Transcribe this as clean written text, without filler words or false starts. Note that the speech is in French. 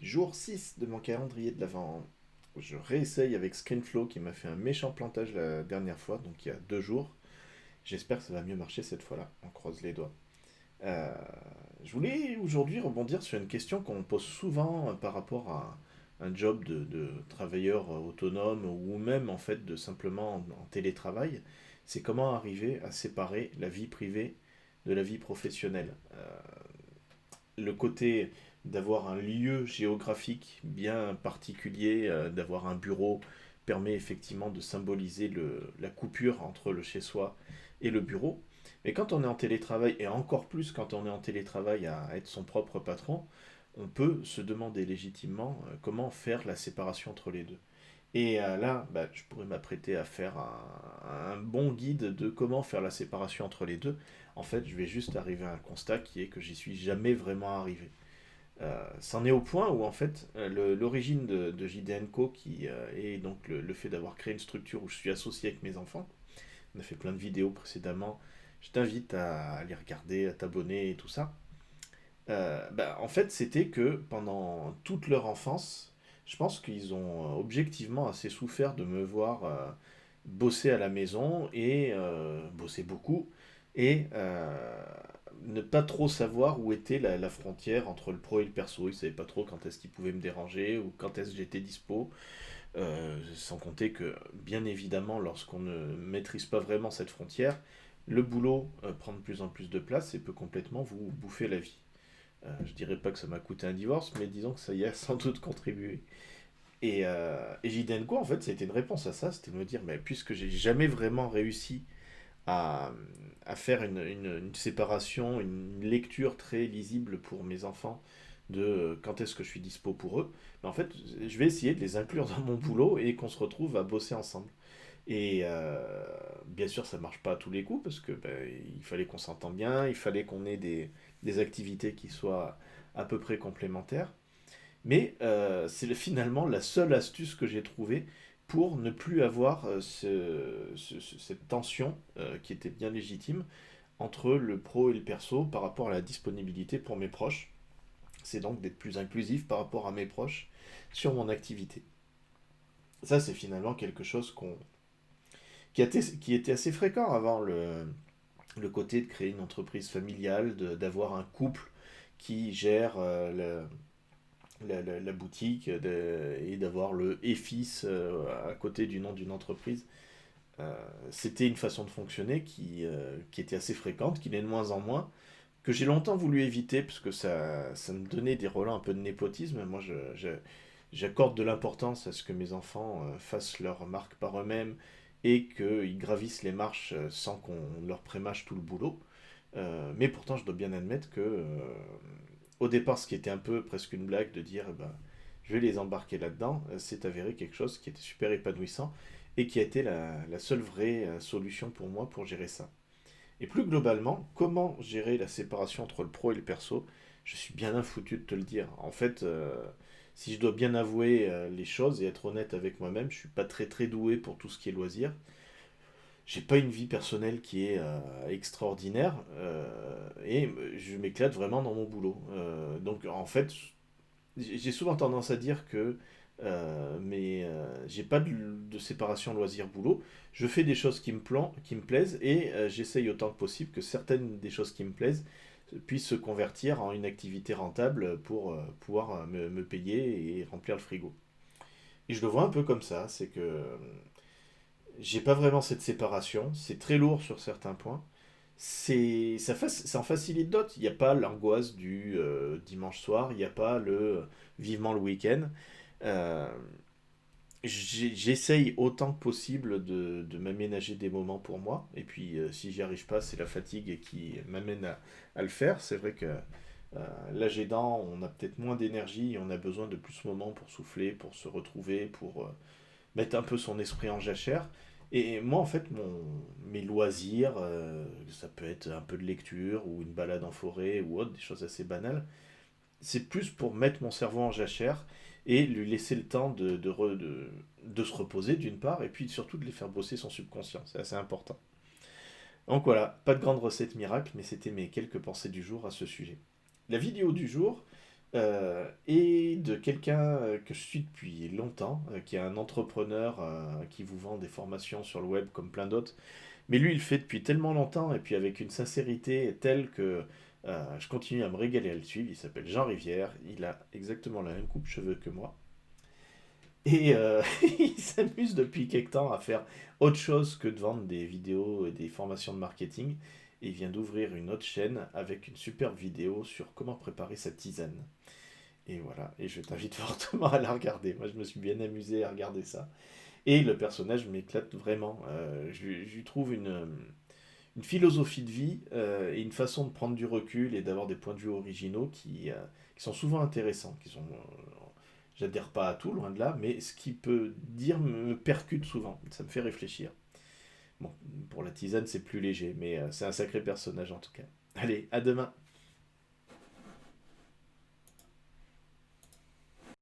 Jour 6 de mon calendrier de l'Avent. Je réessaye avec ScreenFlow qui m'a fait un méchant plantage la dernière fois, donc il y a 2 jours. J'espère que ça va mieux marcher cette fois-là. On croise les doigts. Euh, je voulais aujourd'hui rebondir sur une question qu'on pose souvent par rapport à un job de travailleur autonome ou même en fait de simplement en télétravail. C'est comment arriver à séparer la vie privée de la vie professionnelle. Le côté d'avoir un lieu géographique bien particulier, d'avoir un bureau, permet effectivement de symboliser la coupure entre le chez-soi et le bureau. Mais quand on est en télétravail, et encore plus quand on est en télétravail à être son propre patron, on peut se demander légitimement comment faire la séparation entre les deux. Et là, bah, je pourrais m'apprêter à faire un bon guide de comment faire la séparation entre les deux. En fait, je vais juste arriver à un constat qui est que j'y suis jamais vraiment arrivé. C'en est au point où en fait l'origine de JDNCO qui est donc le fait d'avoir créé une structure où je suis associé avec mes enfants. On a fait plein de vidéos précédemment. Je t'invite à les regarder, à t'abonner et tout ça. Bah, en fait, c'était que pendant toute leur enfance, je pense qu'ils ont objectivement assez souffert de me voir bosser à la maison et bosser beaucoup et ne pas trop savoir où était la frontière entre le pro et le perso. Ils savaient pas trop quand est-ce qu'ils pouvaient me déranger ou quand est-ce que j'étais dispo. Sans compter que, bien évidemment, lorsqu'on ne maîtrise pas vraiment cette frontière, le boulot prend de plus en plus de place et peut complètement vous bouffer la vie. Je dirais pas que ça m'a coûté un divorce, mais disons que ça y a sans doute contribué. Et Jidenko, en fait, ça a été une réponse à ça, c'était de me dire, mais puisque j'ai jamais vraiment réussi à, à faire une séparation, une lecture très lisible pour mes enfants de quand est-ce que je suis dispo pour eux, mais en fait, je vais essayer de les inclure dans mon boulot et qu'on se retrouve à bosser ensemble. Et bien sûr, ça marche pas à tous les coups parce que ben, il fallait qu'on s'entende bien, il fallait qu'on ait des activités qui soient à peu près complémentaires. Mais c'est finalement la seule astuce que j'ai trouvée pour ne plus avoir cette tension qui était bien légitime entre le pro et le perso par rapport à la disponibilité pour mes proches. C'est donc d'être plus inclusif par rapport à mes proches sur mon activité. Ça, c'est finalement quelque chose qui était assez fréquent avant le côté de créer une entreprise familiale, d'avoir un couple qui gère la boutique et d'avoir le et fils à côté du nom d'une entreprise. Euh, C'était une façon de fonctionner qui était assez fréquente, qui l'est de moins en moins, que j'ai longtemps voulu éviter parce que ça me donnait des relents un peu de népotisme. Moi, j'accorde de l'importance à ce que mes enfants fassent leur marque par eux-mêmes et qu'ils gravissent les marches sans qu'on leur prémâche tout le boulot. Mais pourtant, je dois bien admettre que, au départ, ce qui était un peu presque une blague de dire, eh ben, je vais les embarquer là-dedans, c'est avéré quelque chose qui était super épanouissant et qui a été la seule vraie solution pour moi pour gérer ça. Et plus globalement, comment gérer la séparation entre le pro et le perso? Je suis bien foutu de te le dire. En fait, si je dois bien avouer les choses et être honnête avec moi-même, je suis pas très très doué pour tout ce qui est loisirs. J'ai pas une vie personnelle qui est extraordinaire et je m'éclate vraiment dans mon boulot. Donc en fait, j'ai souvent tendance à dire que j'ai pas de séparation loisir-boulot. Je fais des choses qui me plaisent et j'essaye autant que possible que certaines des choses qui me plaisent puissent se convertir en une activité rentable pour pouvoir me payer et remplir le frigo. Et je le vois un peu comme ça, c'est que j'ai pas vraiment cette séparation, c'est très lourd sur certains points. Ça en facilite d'autres. Il n'y a pas l'angoisse du dimanche soir, il n'y a pas le vivement le week-end. Euh, J'essaye autant que possible de m'aménager des moments pour moi. Et puis, si j'y arrive pas, c'est la fatigue qui m'amène à le faire. C'est vrai que l'âge aidant, on a peut-être moins d'énergie et on a besoin de plus de moments pour souffler, pour se retrouver, pour mettre un peu son esprit en jachère. Et moi, en fait, mes loisirs, ça peut être un peu de lecture ou une balade en forêt ou autre, des choses assez banales, c'est plus pour mettre mon cerveau en jachère et lui laisser le temps de se reposer d'une part, et puis surtout de les faire bosser son subconscient. C'est assez important. Donc voilà, pas de grande recette miracle, mais c'était mes quelques pensées du jour à ce sujet. La vidéo du jour est de quelqu'un que je suis depuis longtemps, qui est un entrepreneur qui vous vend des formations sur le web comme plein d'autres. Mais lui, il le fait depuis tellement longtemps et puis avec une sincérité telle que je continue à me régaler à le suivre. Il s'appelle Jean Rivière. Il a exactement la même coupe-cheveux que moi. Et il s'amuse depuis quelque temps à faire autre chose que de vendre des vidéos et des formations de marketing. Et il vient d'ouvrir une autre chaîne avec une superbe vidéo sur comment préparer sa tisane. Et voilà, et je t'invite fortement à la regarder. Moi, je me suis bien amusé à regarder ça. Et le personnage m'éclate vraiment. Je lui trouve une philosophie de vie et une façon de prendre du recul et d'avoir des points de vue originaux qui sont souvent intéressants, j'adhère pas à tout, loin de là, mais ce qu'il peut dire me percute souvent, ça me fait réfléchir. Bon, pour la tisane, c'est plus léger, mais c'est un sacré personnage en tout cas. Allez, à demain.